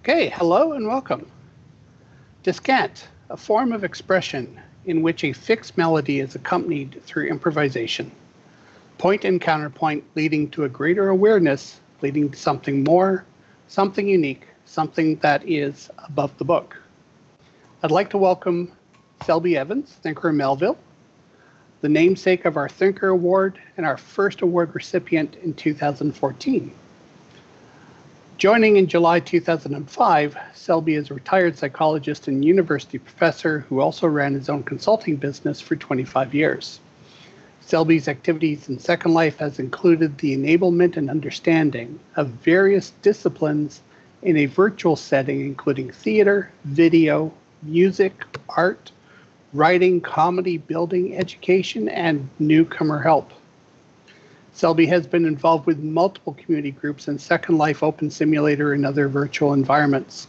Okay, hello and welcome. Descant, a form of expression in which a fixed melody is accompanied through improvisation. Point and counterpoint leading to a greater awareness, leading to something more, something unique, something that is above the book. I'd like to welcome Selby Evans, thinker in Melville, the namesake of our Thinkerer Award and our first award recipient in 2014. Joining in July 2005, Selby is a retired psychologist and university professor who also ran his own consulting business for 25 years. Selby's activities in Second Life has included the enablement and understanding of various disciplines in a virtual setting, including theater, video, music, art, writing, comedy, building, education, and newcomer help. Selby has been involved with multiple community groups in Second Life Open Simulator and other virtual environments.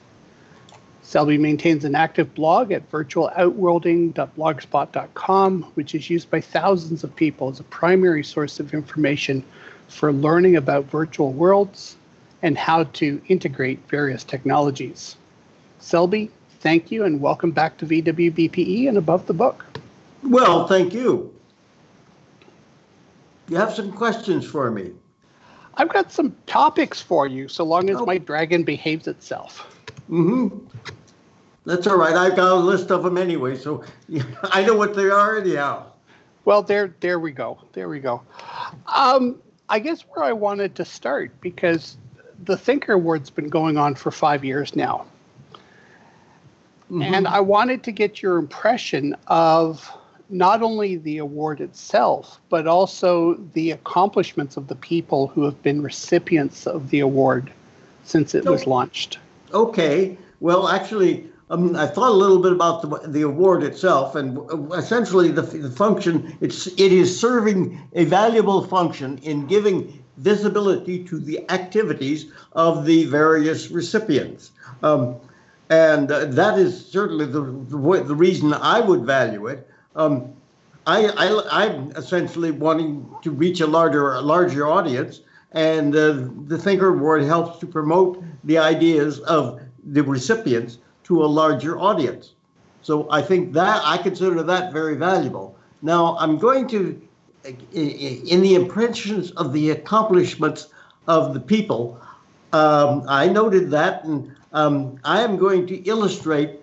Selby maintains an active blog at virtualoutworlding.blogspot.com, which is used by thousands of people as a primary source of information for learning about virtual worlds and how to integrate various technologies. Selby, thank you and welcome back to VWBPE and Above the Book. Well, thank you. You have some questions for me? I've got some topics for you, so long as my dragon behaves itself. Mm-hmm. That's all right. I've got a list of them anyway, so I know what they are anyhow. Well, there we go. There we go. I guess where I wanted to start, because the Thinker Award's been going on for 5 years now. Mm-hmm. And I wanted to get your impression of not only the award itself, but also the accomplishments of the people who have been recipients of the award since it was launched. Okay. Well, actually, I thought a little bit about the award itself, and essentially the function, it is serving a valuable function in giving visibility to the activities of the various recipients. And that is certainly the reason I would value it. I'm essentially wanting to reach a larger audience, and the Thinker Award helps to promote the ideas of the recipients to a larger audience. So I think that I consider that very valuable. Now I'm going to, in the impressions of the accomplishments of the people, I noted that, and I am going to illustrate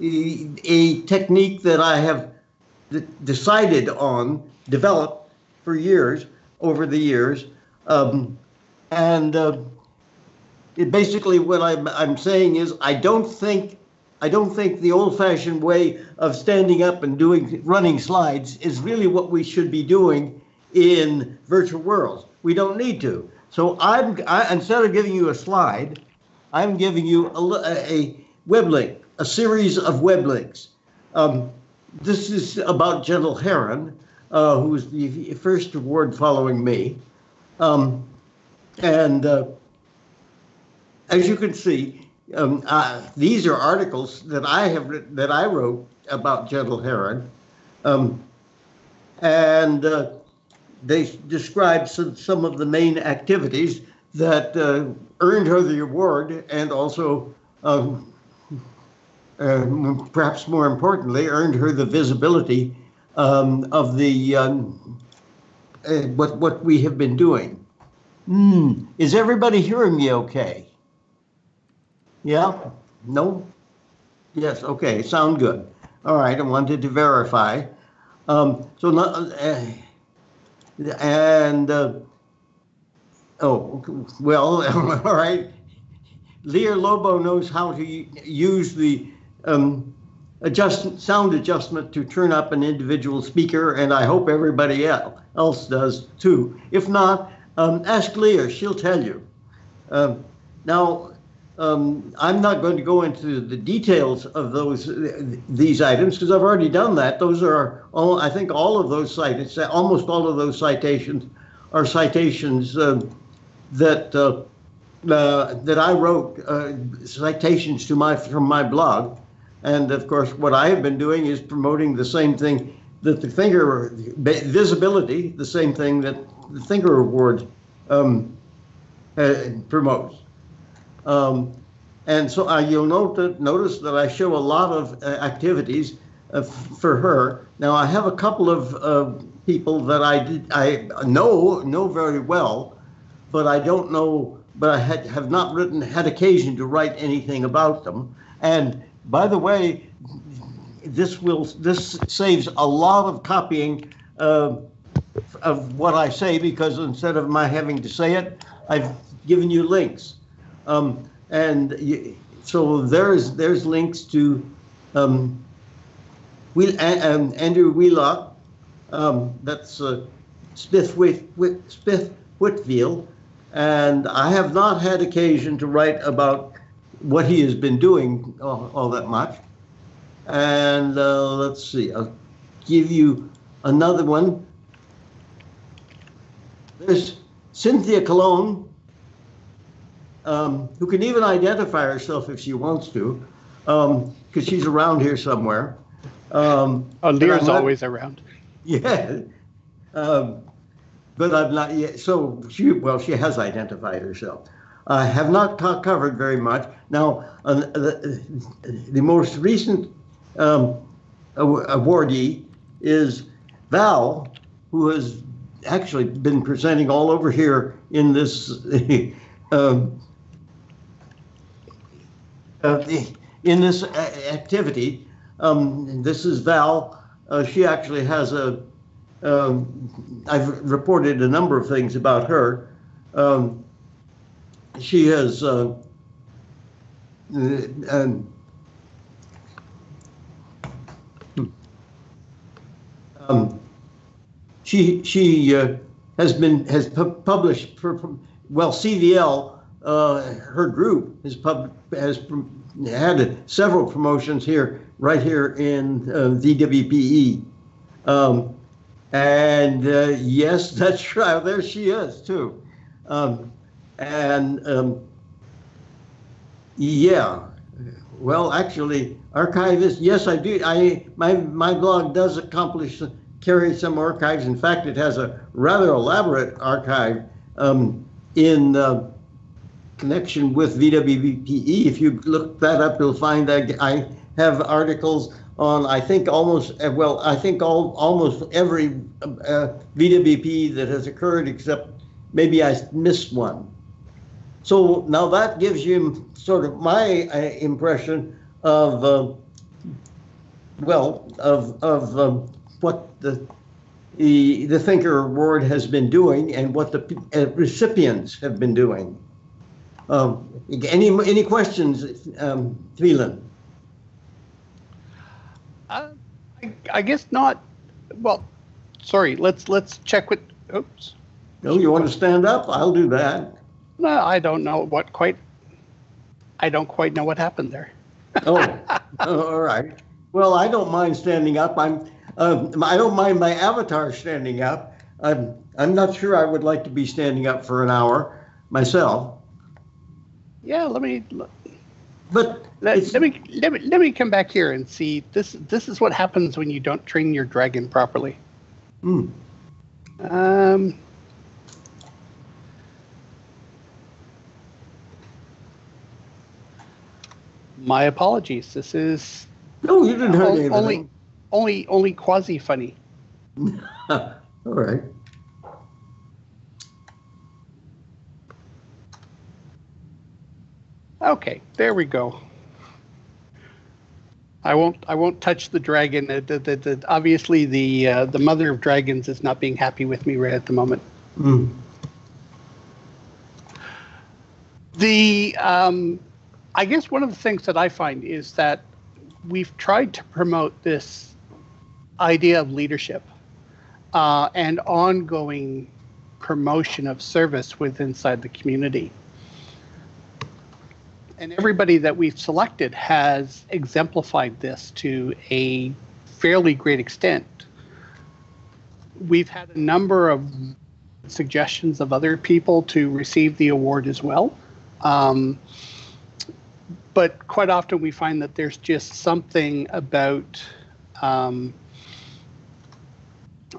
a technique that I have decided on, developed for years, over the years, basically what I'm saying is I don't think the old-fashioned way of standing up and running slides is really what we should be doing in virtual worlds. We don't need to. So instead of giving you a slide, I'm giving you a web link, a series of web links. This is about Gentle Heron, who was the first award following me. As you can see, these are articles that I wrote about Gentle Heron, and they describe some of the main activities that earned her the award, and also, perhaps more importantly, earned her the visibility of the what we have been doing. Is everybody hearing me okay? Yeah? No? Yes, okay, sound good. All right, I wanted to verify. Oh, well, all right. Lear Lobo knows how to use the sound adjustment to turn up an individual speaker, and I hope everybody else does too. If not, ask Lear, she'll tell you. Now, I'm not going to go into the details of these items because I've already done that. Those are all, I think all of those citations, almost all of those citations are citations that I wrote, citations from my blog. And of course, what I have been doing is promoting the same thing that the Thinker visibility, the same thing that the Thinker Award promotes. And so you'll notice that I show a lot of activities for her. Now I have a couple of people that I know very well, but I don't know, but I have not had occasion to write anything about them. And by the way, this saves a lot of copying of what I say, because instead of my having to say it, I've given you links. So there's links to Andrew Wheelock, that's Smith Whitfield, and I have not had occasion to write about what he has been doing all that much. And let's see, I'll give you another one. There's Cynthia Cologne, who can even identify herself if she wants to, because she's around here somewhere. Lear's always around. Yeah, but I'm not yet. So she has identified herself. I have not covered very much. Now, the most recent awardee is Val, who has actually been presenting all over here in this activity. This is Val. She actually has I've reported a number of things about her. She has she has published CVL. Her group has had several promotions right here in VWBPE. Yes, that's right. There she is too. Yeah. Well, actually, archivist. Yes, I do. My blog does carry some archives. In fact, it has a rather elaborate archive in connection with VWBPE. If you look that up, you'll find that I have articles on, I think almost every VWBPE that has occurred, except maybe I missed one. So now that gives you sort of my impression of what the Thinkerer Award has been doing and what the recipients have been doing. Any questions, Phelan? I guess not. Well, sorry. Let's check with. Oops. No, you want to stand up? I'll do that. No, I don't know I don't quite know what happened there. Oh, all right. Well, I don't mind standing up. I don't mind my avatar standing up. I'm not sure I would like to be standing up for an hour myself. Yeah, let me come back here and see. This is what happens when you don't train your dragon properly. My apologies. This is no, you didn't hurt anything. Only quasi funny. All right. Okay, there we go. I won't touch the dragon. Obviously, the mother of dragons is not being happy with me right at the moment. I guess one of the things that I find is that we've tried to promote this idea of leadership and ongoing promotion of service inside the community. And everybody that we've selected has exemplified this to a fairly great extent. We've had a number of suggestions of other people to receive the award as well. But quite often we find that there's just something about a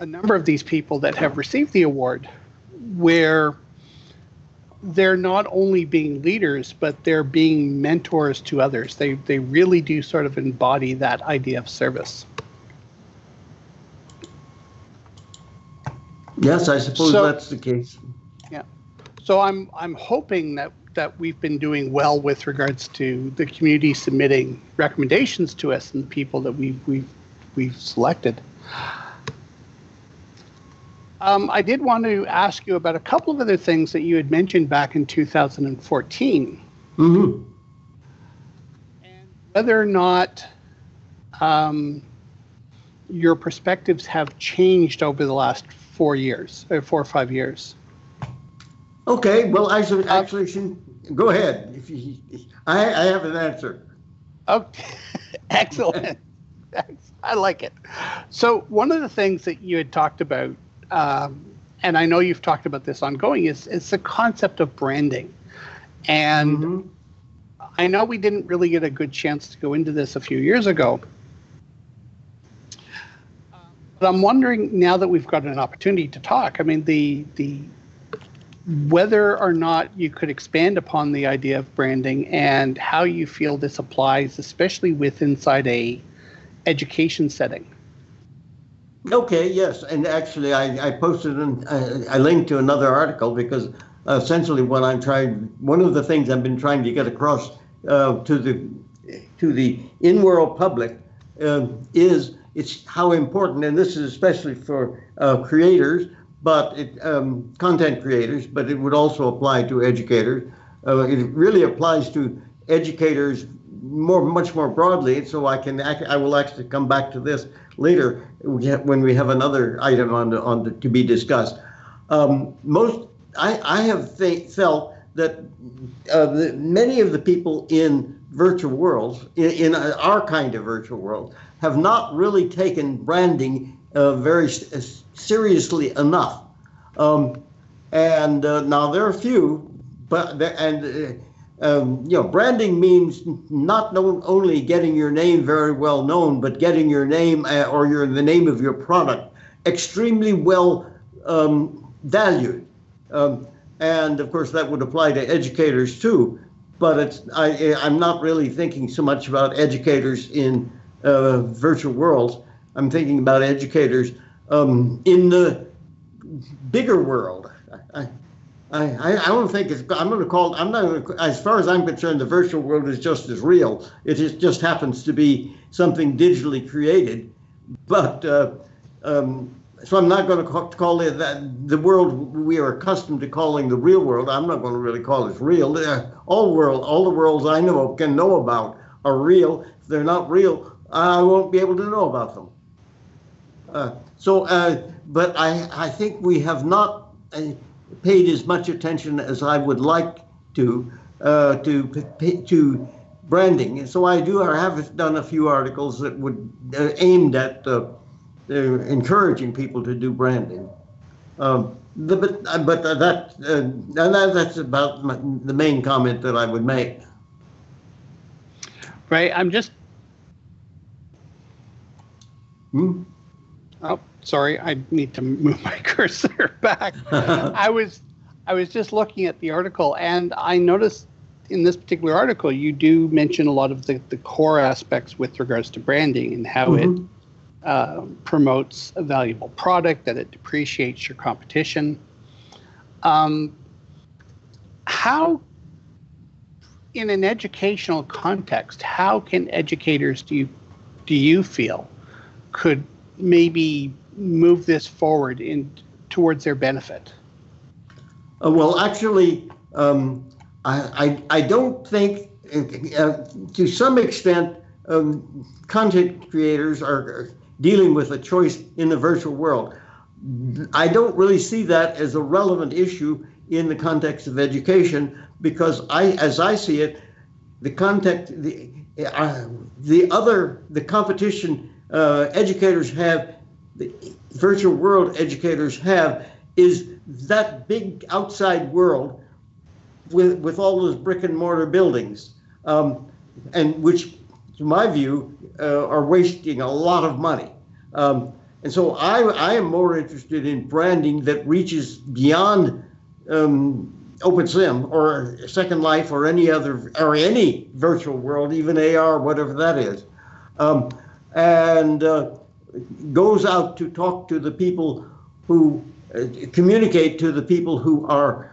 number of these people that have received the award where they're not only being leaders, but they're being mentors to others. They really do sort of embody that idea of service. Yes, I suppose that's the case. Yeah. So I'm hoping that we've been doing well with regards to the community submitting recommendations to us and the people that we've selected. I did want to ask you about a couple of other things that you had mentioned back in 2014. Mm-hmm. And whether or not your perspectives have changed over the last 4 years, or 4 or 5 years. Okay, well, I should actually go ahead. I have an answer. Okay, excellent. I like it. So one of the things that you had talked about, and I know you've talked about this ongoing, is the concept of branding. And I know we didn't really get a good chance to go into this a few years ago. But I'm wondering, now that we've got an opportunity to talk, I mean, the whether or not you could expand upon the idea of branding and how you feel this applies, especially inside a education setting. Okay, yes, and actually I posted I linked to another article because essentially one of the things I've been trying to get across to the in-world public is it's how important, and this is especially for creators, but content creators, but it would also apply to educators. It really applies to educators much more broadly. So I will actually come back to this later when we have another item to be discussed. I have felt that many of the people in virtual worlds, in our kind of virtual world, have not really taken branding very seriously enough. And now there are a few, but branding means not only getting your name very well known, but getting your name or the name of your product extremely well valued. And of course that would apply to educators too. But I'm not really thinking so much about educators in virtual worlds. I'm thinking about educators in the bigger world. I don't think as far as I'm concerned, the virtual world is just as real. It just happens to be something digitally created. But so I'm not going to call it the world we are accustomed to calling the real world. I'm not going to really call it real. All the worlds I can know about are real. If they're not real, I won't be able to know about them. But I think we have not paid as much attention as I would like to branding. And so I have done a few articles that would aimed at encouraging people to do branding. That's about the main comment that I would make. Right. I'm just. Oh, sorry. I need to move my cursor back. I was just looking at the article, and I noticed in this particular article you do mention a lot of the core aspects with regards to branding and how it promotes a valuable product, that it depreciates your competition. How, in an educational context, how can educators, do you feel, could maybe move this forward towards their benefit? Well, actually, I don't think, to some extent, content creators are dealing with a choice in the virtual world. I don't really see that as a relevant issue in the context of education, because as I see it, the competition educators have, the virtual world educators have, is that big outside world with all those brick and mortar buildings, and which, to my view, are wasting a lot of money. And so I am more interested in branding that reaches beyond OpenSim or Second Life or any other, or any virtual world, even AR, whatever that is, and goes out to talk to the people who communicate to the people who are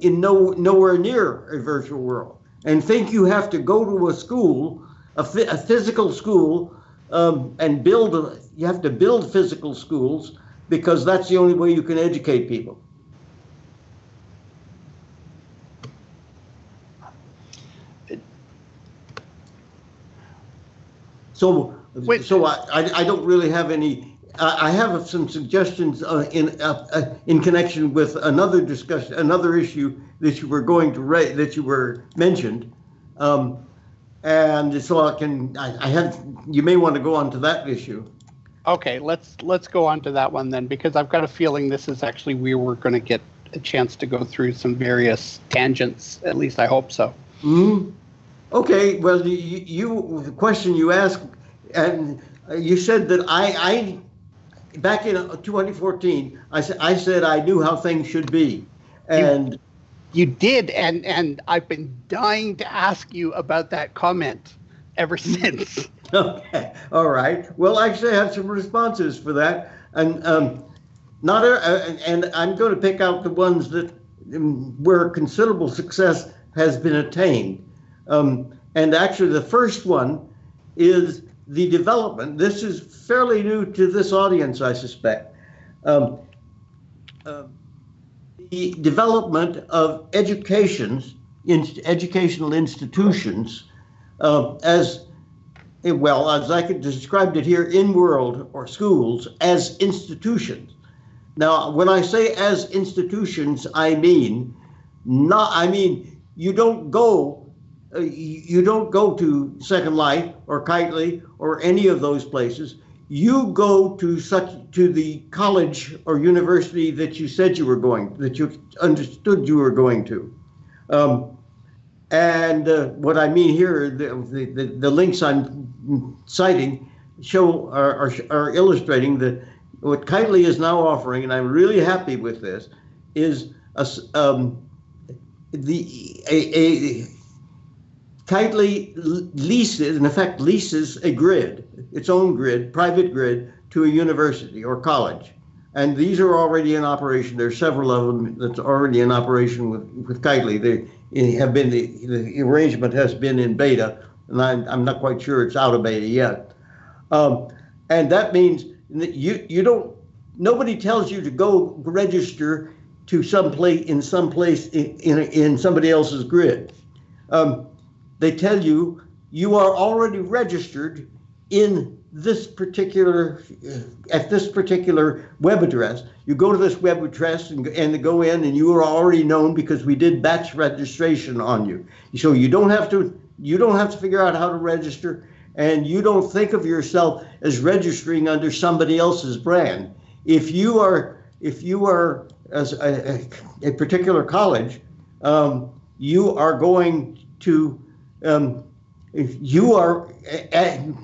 in nowhere near a virtual world, and think you have to go to a school, a physical school, and you have to build physical schools because that's the only way you can educate people. So I don't really have any. I have some suggestions in connection with another discussion, another issue that you were going to raise, that you were mentioned, and so you may want to go on to that issue. Okay, let's go on to that one then, because I've got a feeling this is actually where we're going to get a chance to go through some various tangents. At least I hope so. Mm-hmm. Okay, well, the question you asked, and you said that I back in 2014, I said I knew how things should be, and you did, and I've been dying to ask you about that comment ever since. Okay, all right. Well, actually, I have some responses for that, and and I'm going to pick out the ones that where considerable success has been attained. And actually, the first one is the development. This is fairly new to this audience, I suspect. The development of educational institutions as I could describe it here, in world or schools as institutions. Now, when I say as institutions, I mean you don't go to Second Life or Kitely or any of those places. You go to the college or university that you said you were going, that you understood you were going to. And what I mean here, the links I'm citing are illustrating that what Kitely is now offering, and I'm really happy with this, is Kitely leases a grid, its own grid, private grid, to a university or college. And these are already in operation. There's several of them that's already in operation with Kitely. They have been, the arrangement has been in beta, and I'm not quite sure it's out of beta yet. And that means that nobody tells you to go register to in somebody else's grid. They tell you are already registered in this particular at this particular web address. You go to this web address and go in, and you are already known because we did batch registration on you. So you don't have to figure out how to register, and you don't think of yourself as registering under somebody else's brand. If you are as a particular college, you are going to if you are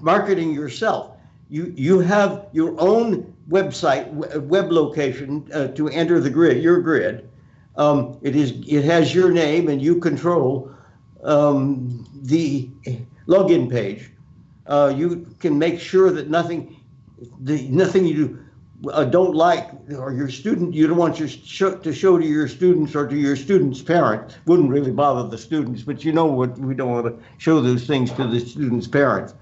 marketing yourself, you have your own website, web location to enter the grid, your grid. It has your name, and you control the login page. You can make sure that nothing you don't like, or you don't want to show to your students or to your students' parents. Wouldn't really bother the students, but we don't want to show those things to the students' parents.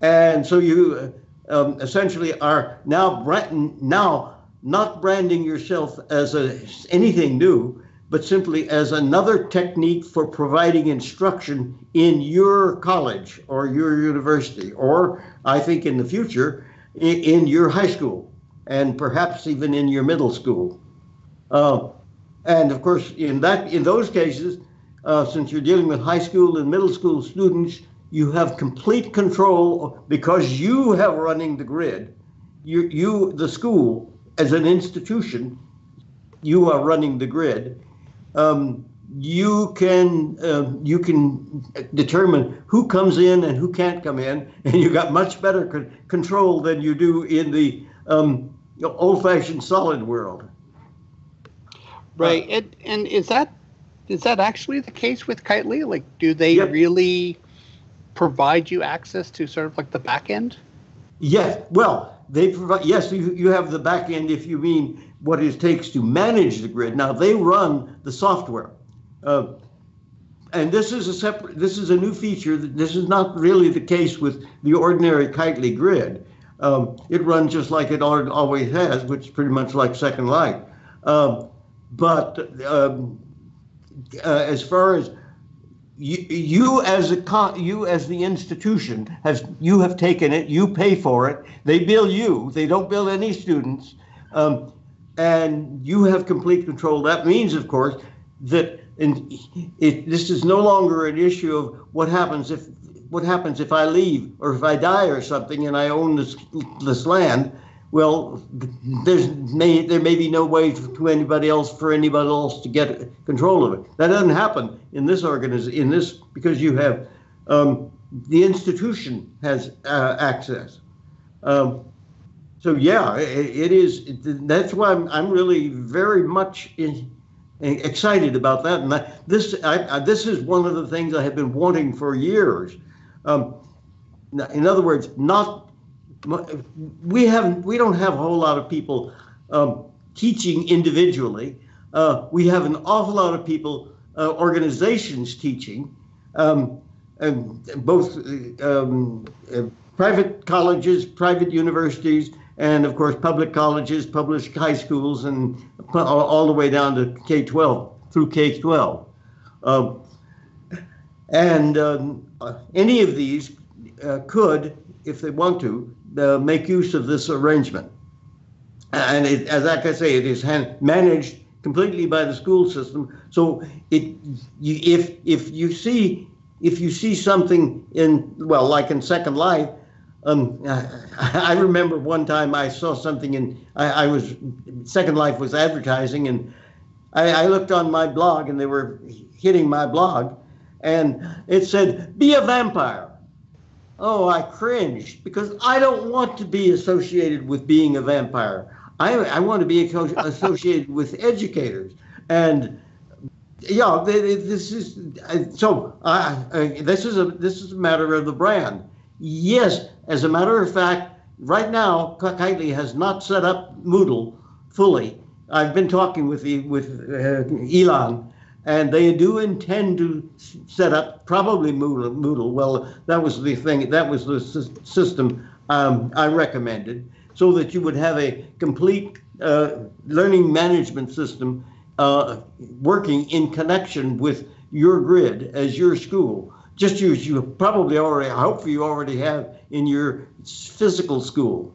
And so you essentially are now not branding yourself as anything new, but simply as another technique for providing instruction in your college or your university, or I think in the future, in your high school, and perhaps even in your middle school. And of course, in those cases, since you're dealing with high school and middle school students, you have complete control because you have running the grid. The school as an institution, you are running the grid. You can determine who comes in and who can't come in, and you got much better control than you do in the old-fashioned solid world. Right. And is that actually the case with Kitely? Like, do they Yep. really provide you access to sort of like the back end? Yes, well, they provide, yes, you have the back end if you mean what it takes to manage the grid. Now, they run the software. And this is a new feature. This is not really the case with the ordinary Kitely grid. It runs just like it always has, which is pretty much like Second Life. But as far as you as the institution you have taken it, you pay for it, they bill you, they don't bill any students, and you have complete control. That means, of course, that this is no longer an issue of what happens if I leave or if I die or something and I own this land. Well, there may be no way for anybody else to get control of it. That doesn't happen in this because you have the institution has access. So yeah, it is. That's why I'm really very much excited about that. And this is one of the things I have been wanting for years. In other words, we don't have a whole lot of people teaching individually. We have an awful lot of people, organizations teaching, both private colleges, private universities, and of course public colleges, public high schools, and all the way down to K-12 through K-12. Any of these could, if they want to, make use of this arrangement. And like I say, it is managed completely by the school system. So if you see something like in Second Life, I remember one time I saw something Second Life was advertising, and I looked on my blog and they were hitting my blog, and it said, "Be a vampire." Oh, I cringed because I don't want to be associated with being a vampire. I want to be associated with educators, and yeah, this is a matter of the brand. Yes, as a matter of fact, right now Kitely has not set up Moodle fully. I've been talking with Elon. And they do intend to set up probably Moodle. Well, that was the thing. That was the system I recommended, so that you would have a complete learning management system working in connection with your grid as your school, just as you probably already, hopefully you already have in your physical school.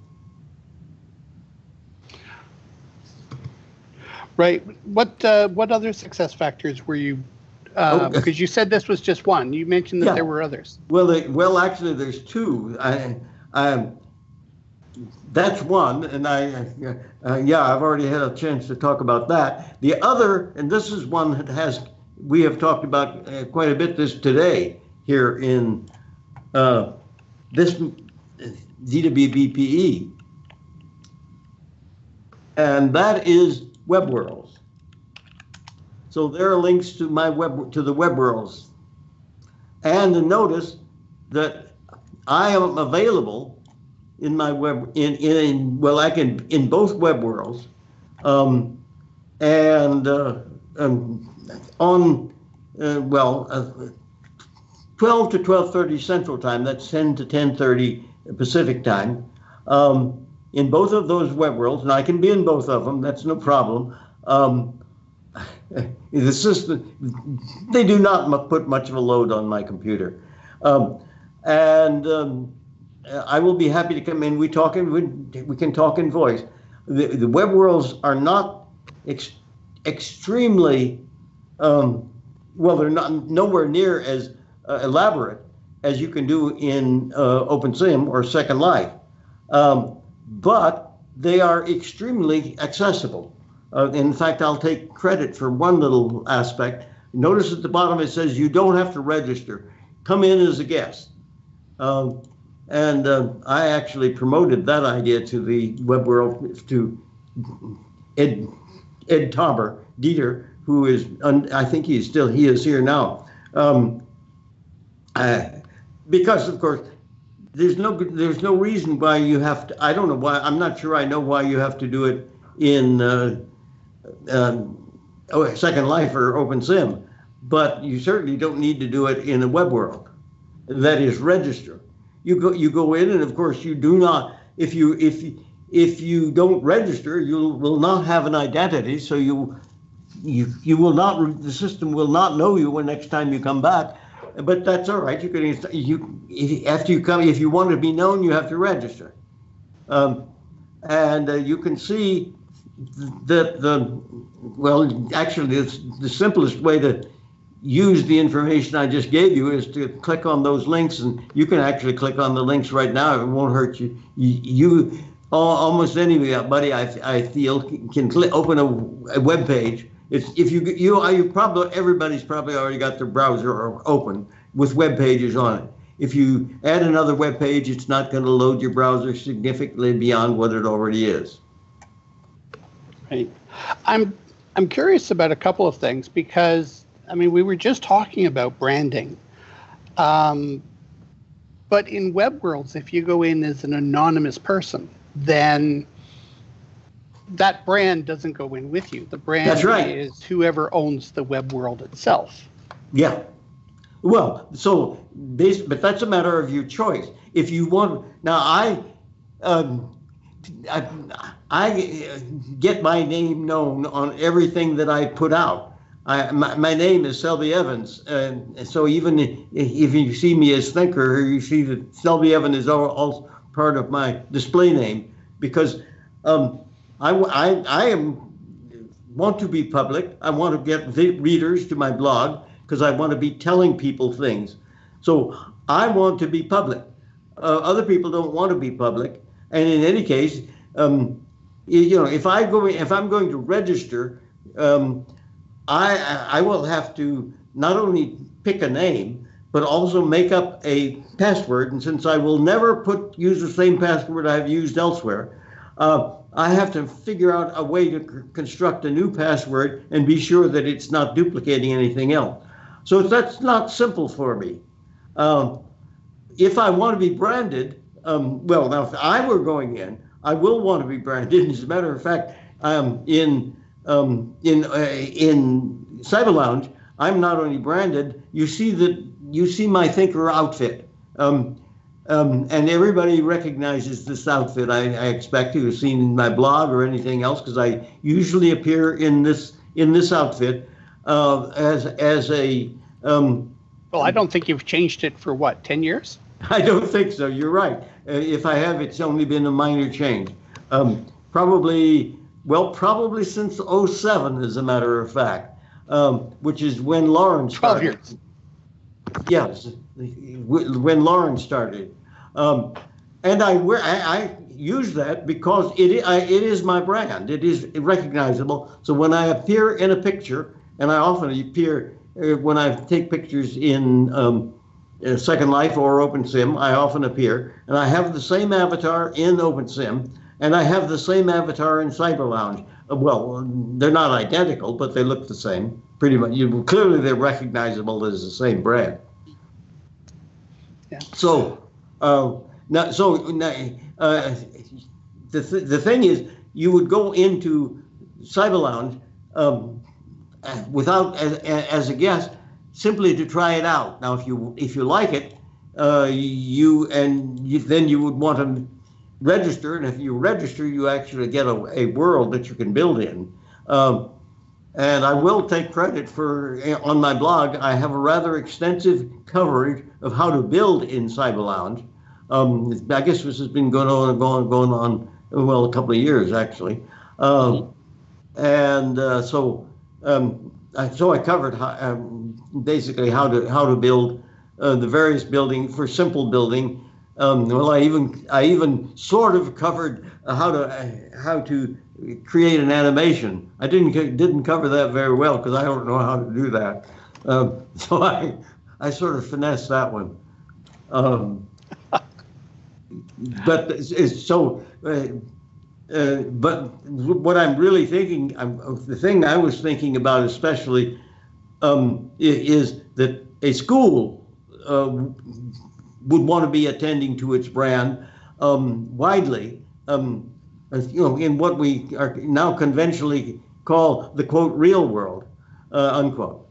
Right. What other success factors were you? Because you said this was just one. You mentioned that there were others. Well, actually, there's two. That's one, and I've already had a chance to talk about that. The other, and this is one that we have talked about quite a bit this today here in this VWBPE, and that is Web Worlds. So there are links to the Web Worlds, and notice that I am available in my web in both Web Worlds, on 12 to 12:30 Central Time. That's 10 to 10:30 Pacific Time. In both of those Web Worlds, and I can be in both of them. That's no problem. The system, they do not put much of a load on my computer, I will be happy to come in. We can talk in voice. The Web Worlds are not extremely they're not nowhere near as elaborate as you can do in OpenSim or Second Life. But they are extremely accessible. In fact, I'll take credit for one little aspect. Notice at the bottom it says you don't have to register. Come in as a guest. I actually promoted that idea to the Web World, to Ed Tauber Dieter, who is, I think he is here now. Because of course, there's no reason why you have to. I don't know why. I'm not sure I know why you have to do it in Second Life or OpenSim, but you certainly don't need to do it in the web world. That is, register. You go in, and of course you do not. If you don't register, you will not have an identity. So you will not. The system will not know you when next time you come back. But that's all right. After you come, if you want to be known, you have to register, and you can see that actually the simplest way to use the information I just gave you is to click on those links, and you can actually click on the links right now. It won't hurt you. Almost anybody I feel can open a web page. Everybody's probably already got their browser open with web pages on it. If you add another web page, it's not going to load your browser significantly beyond what it already is. Right. I'm curious about a couple of things, because I mean, we were just talking about branding, but in web worlds, if you go in as an anonymous person, then that brand doesn't go in with you. The brand That's right. is whoever owns the web world itself. Yeah. Well, but that's a matter of your choice. If you want, now I get my name known on everything that I put out. My name is Selby Evans, and so even if you see me as Thinker, you see that Shelby Evans is all part of my display name, because I want to be public. I want to get readers to my blog because I want to be telling people things. So I want to be public. Other people don't want to be public, and in any case, if I'm going to register, I will have to not only pick a name, but also make up a password. And since I will never use the same password I've used elsewhere, I have to figure out a way to construct a new password and be sure that it's not duplicating anything else. So that's not simple for me. If I want to be branded, now if I were going in, I will want to be branded. As a matter of fact, in Cyber Lounge, I'm not only branded. You see my Thinker outfit, and everybody recognizes this outfit. I expect you have seen my blog or anything else, because I usually appear in this outfit as a. Well, I don't think you've changed it for 10 years? I don't think so. You're right. If I have, it's only been a minor change. Probably since '07, as a matter of fact, which is when Lauren started. 12 years. Yes, when Lauren started. And I use that because it is my brand. It is recognizable. So when I appear in a picture, and I often appear when I take pictures in Second Life or OpenSim, I often appear, and I have the same avatar in OpenSim, and I have the same avatar in Cyber Lounge. Well, they're not identical, but they look the same, pretty much. Clearly, they're recognizable as the same brand. Yeah. So, the thing is, you would go into Cyber Lounge without as a guest, simply to try it out. Now, if you like it, then you would want to register, and if you register, you actually get a world that you can build in. And I will take credit for, on my blog, I have a rather extensive coverage of how to build in Cyber Lounge. I guess this has been going on, well, a couple of years, actually. So I covered basically how to build the various buildings for simple building. Well, I even sort of covered how to create an animation. I didn't cover that very well because I don't know how to do that. So I sort of finessed that one. But but what I'm really thinking, the thing I was thinking about especially is that a school would want to be attending to its brand widely, in what we are now conventionally call the quote real world, unquote.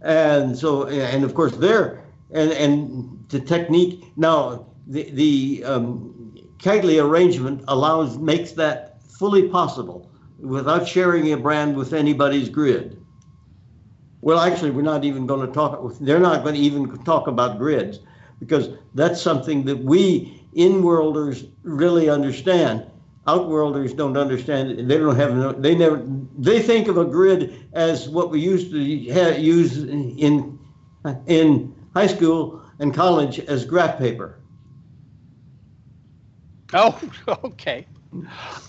And so, and of course, and the technique now, the Keightley arrangement makes that fully possible without sharing a brand with anybody's grid. Well, actually, we're not even going to they're not going to even talk about grids, because that's something that we in-worlders really understand. Outworlders don't understand it. They think of a grid as what we used to use in high school and college as graph paper. Oh, okay.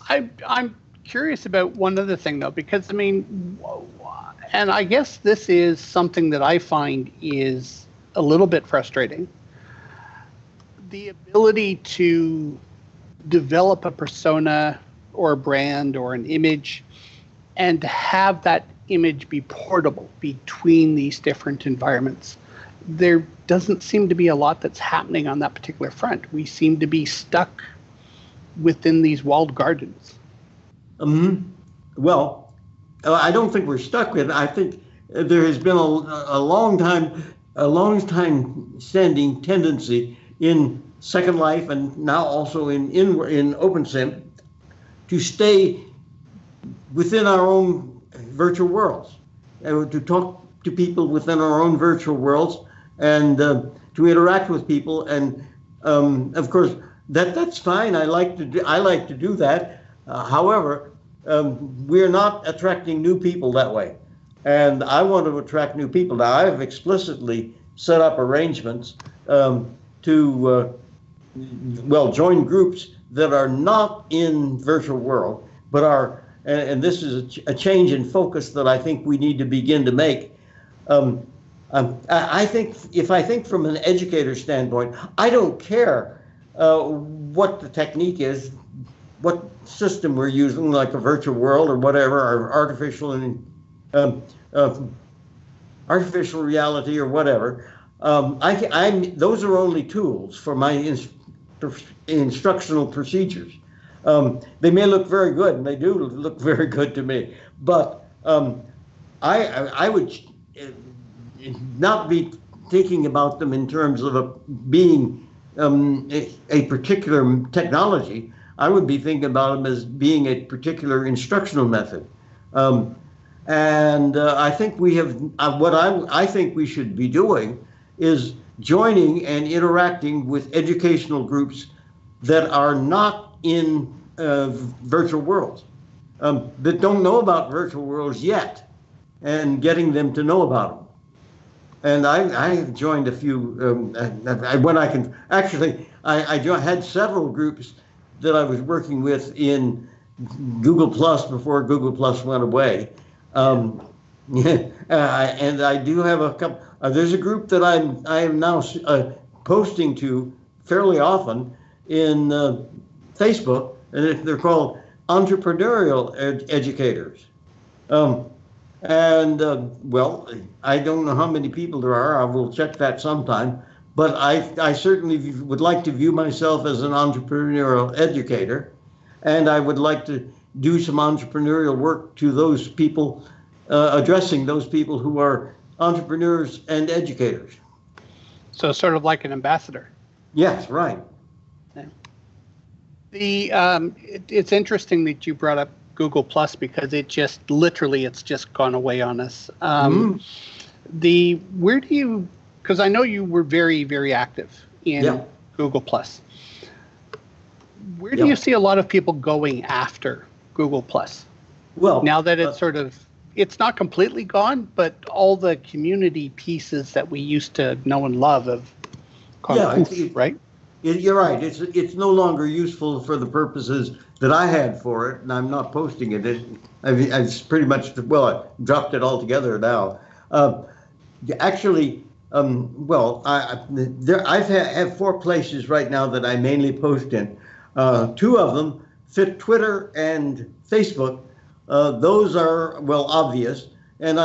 I'm curious about one other thing though, because I mean, and I guess this is something that I find is a little bit frustrating. The ability to develop a persona or a brand or an image and to have that image be portable between these different environments. There doesn't seem to be a lot that's happening on that particular front. We seem to be stuck within these walled gardens. Well, I don't think we're stuck with it. I think there has been a long time standing tendency in Second Life and now also in OpenSim to stay within our own virtual worlds, to talk to people within our own virtual worlds, and to interact with people. And of course, that's fine. I like to do that. However, we're not attracting new people that way, and I want to attract new people. Now, I've explicitly set up arrangements to join groups that are not in virtual world, but are, and this is a change in focus that I think we need to begin to make. I think from an educator standpoint, I don't care what the technique is, what system we're using, like a virtual world or whatever, or artificial reality or whatever. Those are only tools for my instructional procedures. They may look very good, and they do look very good to me, but I would not be thinking about them in terms of being a particular technology. I would be thinking about them as being a particular instructional method. And I think we have, I think we should be doing is joining and interacting with educational groups that are not in virtual worlds, that don't know about virtual worlds yet, and getting them to know about them. And I joined a few, when I can, actually, I had several groups that I was working with in Google Plus before Google Plus went away. And I do have a couple, there's a group that I am now posting to fairly often in Facebook, and they're called Entrepreneurial Educators. Well, I don't know how many people there are. I will check that sometime. But I certainly would like to view myself as an entrepreneurial educator, and I would like to do some entrepreneurial work to those people, addressing those people who are entrepreneurs and educators. So sort of like an ambassador. Yes, right. Yeah. It's interesting that you brought up Google Plus, because it's just gone away on us. Where do you, because I know you were very, very active in Google Plus. Where do you see a lot of people going after Google Plus? Well, now that it's it's not completely gone, but all the community pieces that we used to know and love have gone, right? You're right. It's no longer useful for the purposes that I had for it, and I'm not posting it. It's pretty much, I dropped it altogether now. Actually, I have 4 places right now that I mainly post in. 2 of them Twitter and Facebook, those are, well, obvious. And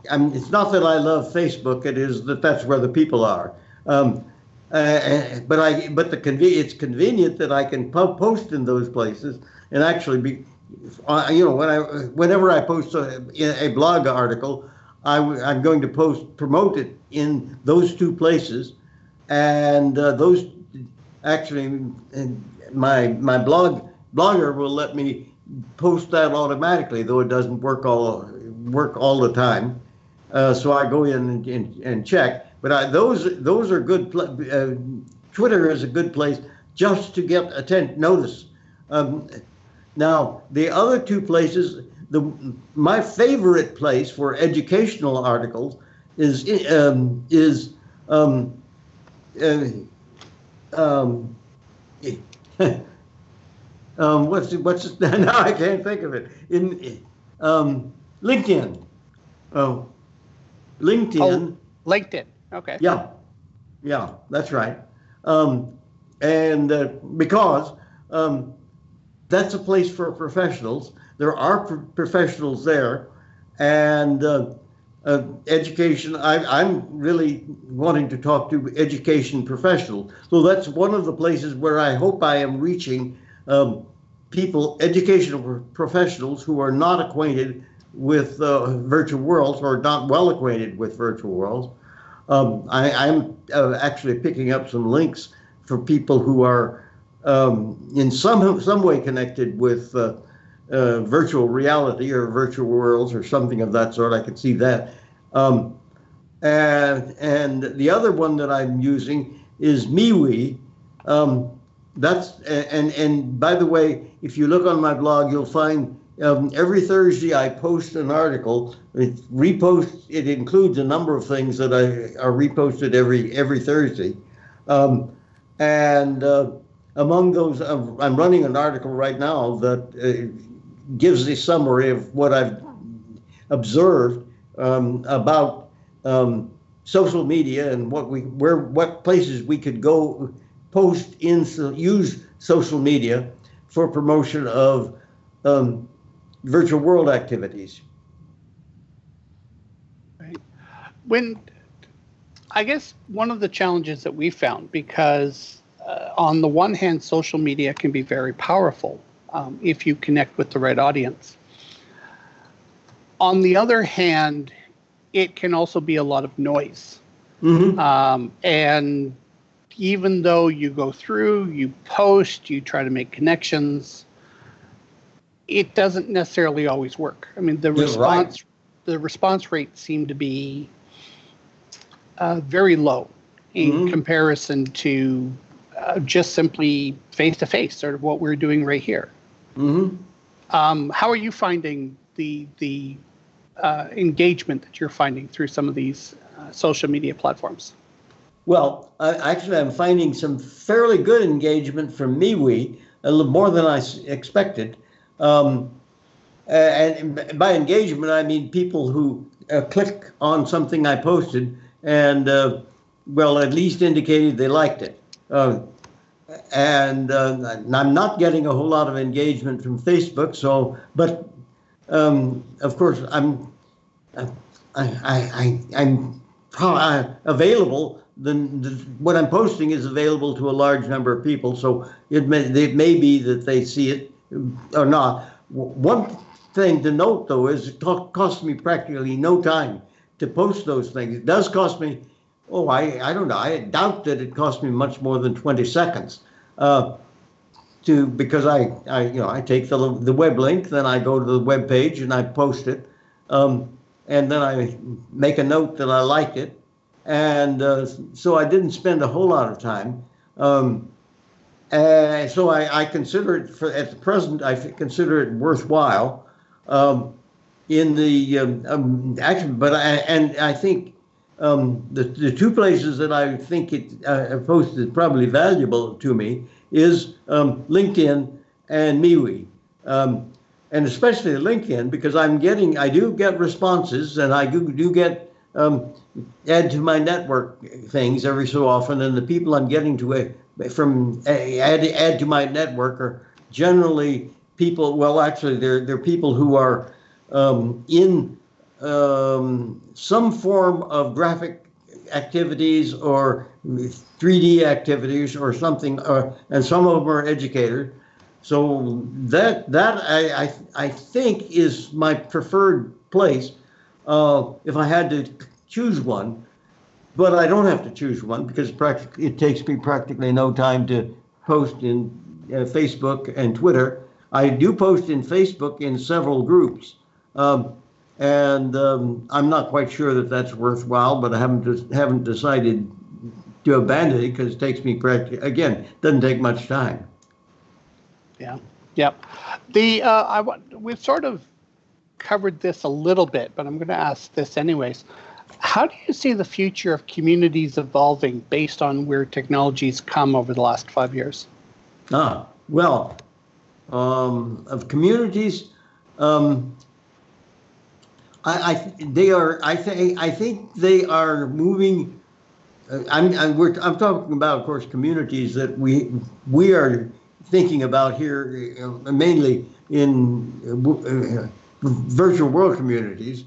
it's not that I love Facebook, it is that that's where the people are. It's convenient that I can post in those places and actually be, whenever I post a blog article, I'm going to promote it in those two places, and those actually, my blogger will let me post that automatically, though it doesn't work all the time. So I go in and check. But those are good. Twitter is a good place just to get notice. Now the other two places, my favorite place for educational articles is what's now I can't think of it. In LinkedIn. Oh, LinkedIn. Oh, LinkedIn. Okay. Yeah, that's right. Because that's a place for professionals. There are professionals there, and education. I'm really wanting to talk to education professionals. So that's one of the places where I hope I am reaching people, educational professionals who are not acquainted with virtual worlds or not well acquainted with virtual worlds. I'm actually picking up some links for people who are in some way connected with virtual reality or virtual worlds or something of that sort. I can see that. And the other one that I'm using is MeWe. And by the way, if you look on my blog, you'll find every Thursday I post an article. It includes a number of things that are reposted every Thursday. Among those, I'm running an article right now that gives a summary of what I've observed about social media and what places we could go use social media for promotion of virtual world activities. Right. I guess one of the challenges that we found, because on the one hand, social media can be very powerful if you connect with the right audience. On the other hand, it can also be a lot of noise. Mm-hmm. And even though you go through, you post, you try to make connections, it doesn't necessarily always work. I mean, the response rates seem to be very low in mm-hmm. comparison to just simply face-to-face, sort of what we're doing right here. Mm-hmm. How are you finding the engagement that you're finding through some of these social media platforms? Well, actually, I'm finding some fairly good engagement from MeWe, a little more than I expected. And by engagement, I mean people who click on something I posted and, at least indicated they liked it. And I'm not getting a whole lot of engagement from Facebook. But of course, I'm available. What I'm posting is available to a large number of people. So it may be that they see it or not. One thing to note, though, is it costs me practically no time to post those things. It does cost me, I don't know. I doubt that it cost me much more than 20 seconds because I take the web link, then I go to the web page and I post it, and then I make a note that I like it, and so I didn't spend a whole lot of time. So I consider it at the present. I consider it worthwhile. I think the two places that I think it posted probably valuable to me is LinkedIn and MeWe, and especially LinkedIn, because I do get responses, and I do get add to my network things every so often, and the people I'm getting to add to my network generally people, well, actually, they're people who are in some form of graphic activities or 3D activities or something, and some of them are educators. So that I think is my preferred place if I had to choose one. But I don't have to choose one because it takes me practically no time to post in Facebook and Twitter. I do post in Facebook in several groups, and I'm not quite sure that that's worthwhile. But I haven't decided to abandon it because it takes me again, doesn't take much time. Yeah. Yep. We've sort of covered this a little bit, but I'm going to ask this anyways. How do you see the future of communities evolving based on where technology's come over the last 5 years? Well, of communities, I think they are moving. I'm talking about, of course, communities that we are thinking about here, mainly in virtual world communities.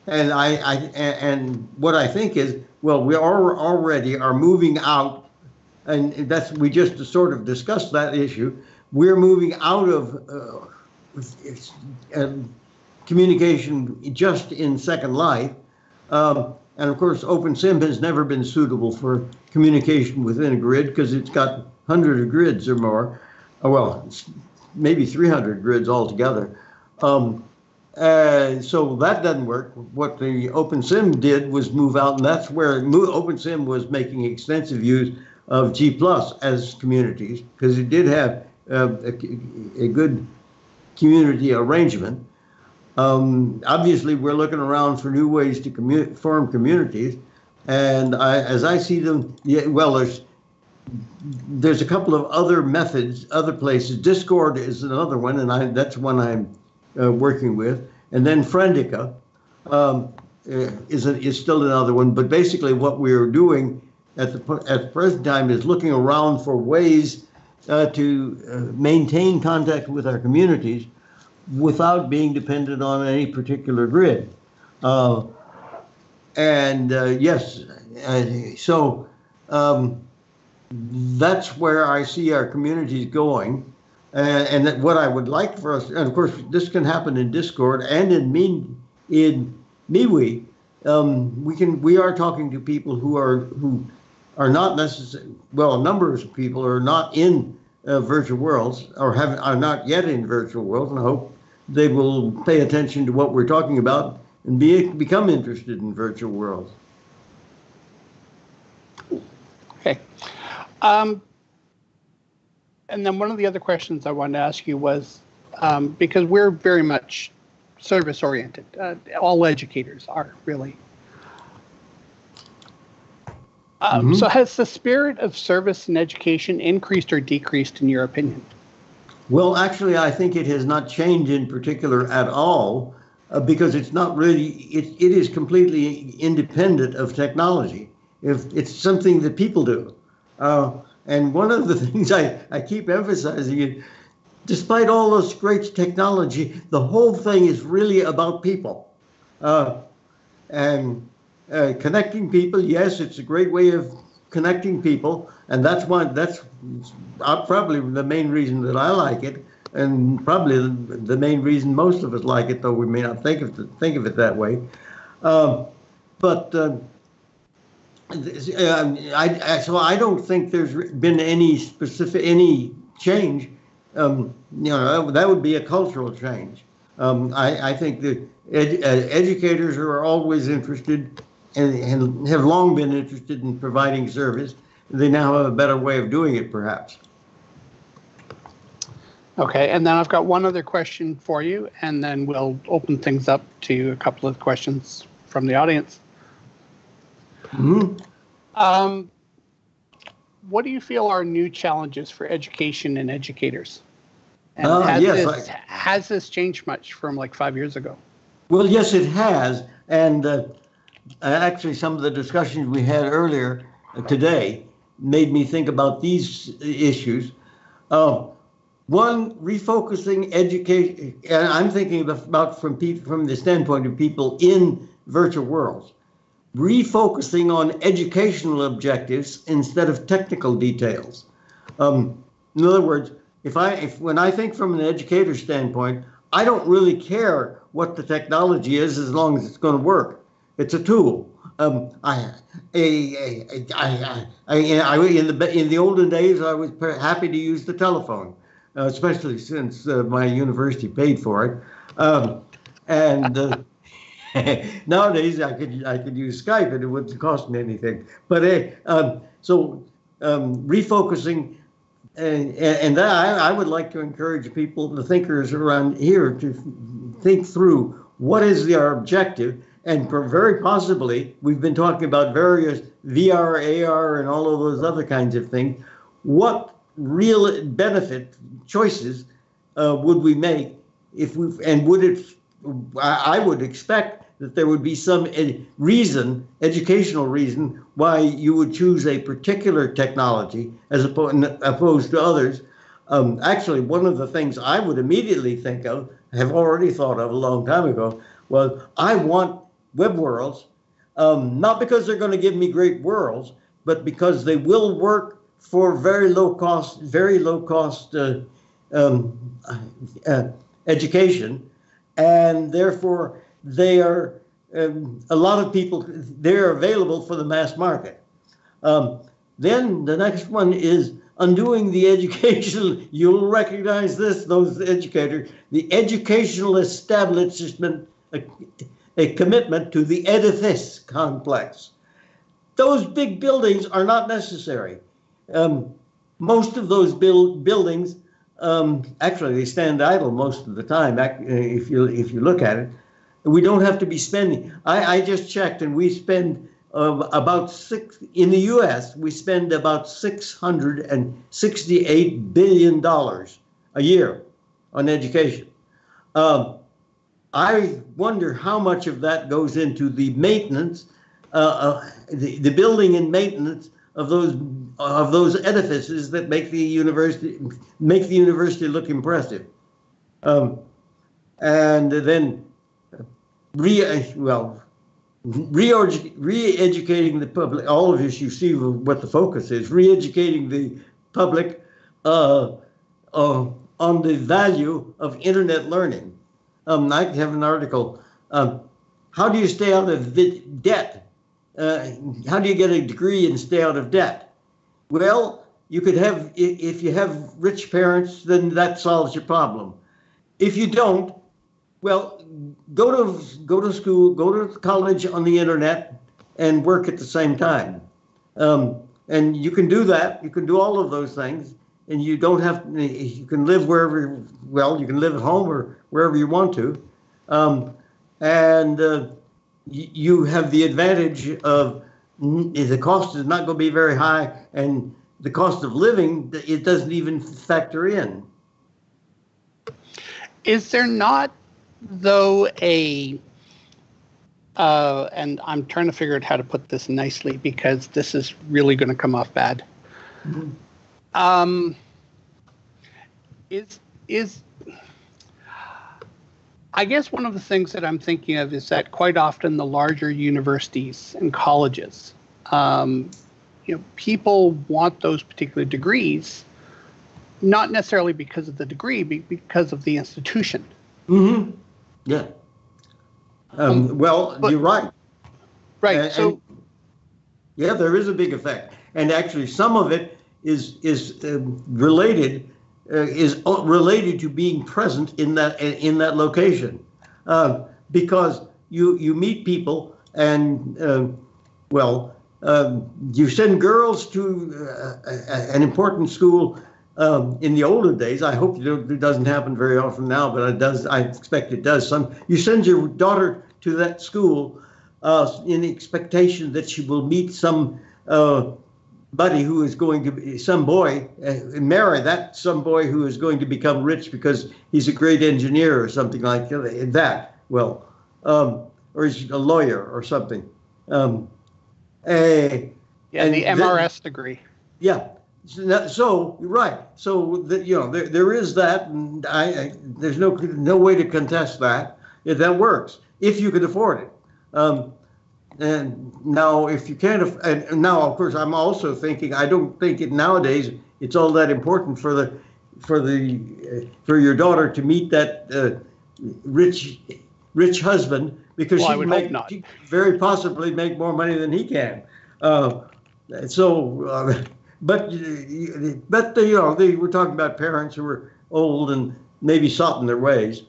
And what I think is, well, we already are moving out, and we just sort of discussed that issue. We're moving out of communication just in Second Life, and of course, OpenSim has never been suitable for communication within a grid because it's got hundreds of grids or more. Well, maybe 300 grids altogether. So that doesn't work. What the OpenSim did was move out, and that's where OpenSim was making extensive use of G+ as communities, because it did have a good community arrangement. Obviously, we're looking around for new ways to form communities, and as I see them, there's a couple of other methods, other places. Discord is another one, and that's one I'm working with, and then Friendica is still another one. But basically, what we're doing at the present time is looking around for ways to maintain contact with our communities without being dependent on any particular grid. So that's where I see our communities going. And what I would like for us, and of course, this can happen in Discord and in MeWe. We are talking to people who are not necessarily, well, a number of people are not in virtual worlds or are not yet in virtual worlds, and I hope they will pay attention to what we're talking about and become interested in virtual worlds. Okay. And then one of the other questions I wanted to ask you was, because we're very much service-oriented, all educators are really. So has the spirit of service in education increased or decreased in your opinion? Well, actually, I think it has not changed in particular at all, because it's not really, it is completely independent of technology. If it's something that people do. And one of the things I keep emphasizing is, despite all this great technology, the whole thing is really about people. And connecting people, yes, it's a great way of connecting people, and that's probably the main reason that I like it, and probably the main reason most of us like it, though we may not think of it that way. So I don't think there's been any change. That would be a cultural change. I think that educators are always interested and have long been interested in providing service. They now have a better way of doing it, perhaps. Okay, and then I've got one other question for you, and then we'll open things up to a couple of questions from the audience. What do you feel are new challenges for education and educators? And has this changed much from like 5 years ago? Well, yes, it has. And actually, some of the discussions we had earlier today made me think about these issues. One, refocusing education, and I'm thinking about from the standpoint of people in virtual worlds, refocusing on educational objectives instead of technical details. In other words, when I think from an educator standpoint, I don't really care what the technology is as long as it's going to work. It's a tool. In the olden days, I was happy to use the telephone, especially since my university paid for it. Nowadays, I could use Skype and it wouldn't cost me anything. But refocusing, and I would like to encourage people, the thinkers around here, to think through what is our objective. And very possibly, we've been talking about various VR, AR, and all of those other kinds of things. What real benefit choices would we make if we, and would it, I would expect that there would be some educational reason why you would choose a particular technology as opposed to others. Actually, one of the things I would immediately think of, have already thought of a long time ago, was I want web worlds, not because they're going to give me great worlds, but because they will work for very low cost education, and therefore they are a lot of people, they're available for the mass market. Then the next one is undoing the educational, you'll recognize this, those educators, the educational establishment, a commitment to the edifice complex. Those big buildings are not necessary. Most of those buildings, actually, they stand idle most of the time. If you look at it, we don't have to be spending. I just checked, and we spend in the U.S. we spend about $668 billion a year on education. I wonder how much of that goes into the maintenance, the building and maintenance of those edifices that make the university look impressive, and then re-educating the public. All of this, you see what the focus is: re-educating the public on the value of internet learning. I have an article. How do you stay out of debt? How do you get a degree and stay out of debt? Well, you could have, if you have rich parents, then that solves your problem. If you don't, well, go to school, go to college on the internet, and work at the same time. And you can do that. You can do all of those things. And you don't have, you can live wherever, well, you can live at home or wherever you want to. You have the advantage of the cost is not going to be very high, and the cost of living, it doesn't even factor in. Is there not, though, and I'm trying to figure out how to put this nicely because this is really going to come off bad. Mm-hmm. I guess one of the things that I'm thinking of is that quite often the larger universities and colleges, people want those particular degrees, not necessarily because of the degree, but because of the institution. Mm-hmm. Yeah. You're right. Right. Yeah, there is a big effect, and actually, some of it is related to being present in that location, because you meet people, and you send girls to an important school. In the older days, I hope it doesn't happen very often now, but it does. I expect it does. You send your daughter to that school in the expectation that she will meet some buddy who is going to be some boy, marry some boy who is going to become rich because he's a great engineer or something like that. Well, or he's a lawyer or something. The MRS degree. Yeah. So you're right. So there is that, and there's no way to contest that. If that works, if you can afford it. And now, if you can't, and now of course I'm also thinking I don't think nowadays it's all that important for your daughter to meet that rich husband, because she very possibly make more money than he can. But we're talking about parents who are old and maybe sot in their ways,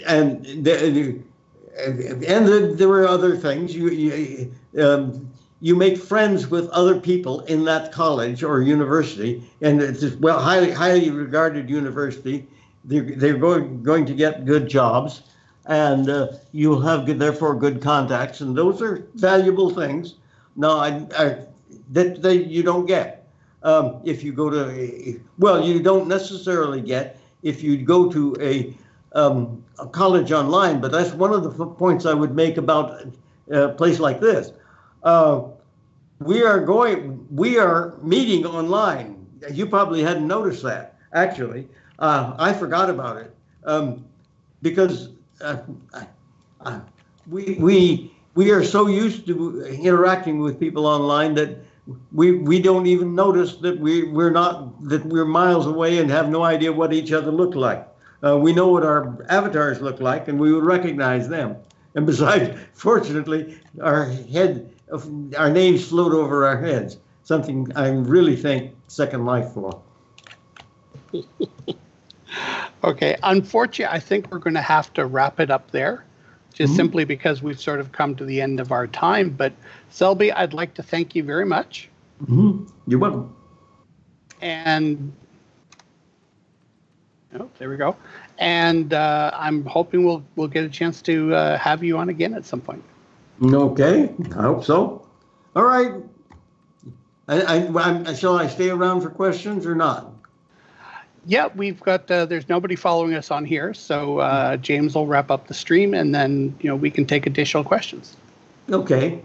and there were other things. You make friends with other people in that college or university, and it's highly regarded university. They're going to get good jobs, and you'll have therefore good contacts, and those are valuable things. Now, that you don't get if you go to you don't necessarily get if you go to a college online. But that's one of the points I would make about a place like this. We are meeting online. You probably hadn't noticed that. Actually, I forgot about it because we are so used to interacting with people online that we don't even notice that we're miles away and have no idea what each other look like. We know what our avatars look like, and we would recognize them. And besides, fortunately, our names float over our heads. Something I really thank Second Life for. Okay, unfortunately, I think we're going to have to wrap it up there, just simply because we've sort of come to the end of our time. But Selby, I'd like to thank you very much. You're welcome. And there we go. And I'm hoping we'll get a chance to have you on again at some point. Okay, I hope so. All right. Shall I stay around for questions or not? Yeah, we've got, there's nobody following us on here, so James will wrap up the stream, and then, we can take additional questions. Okay.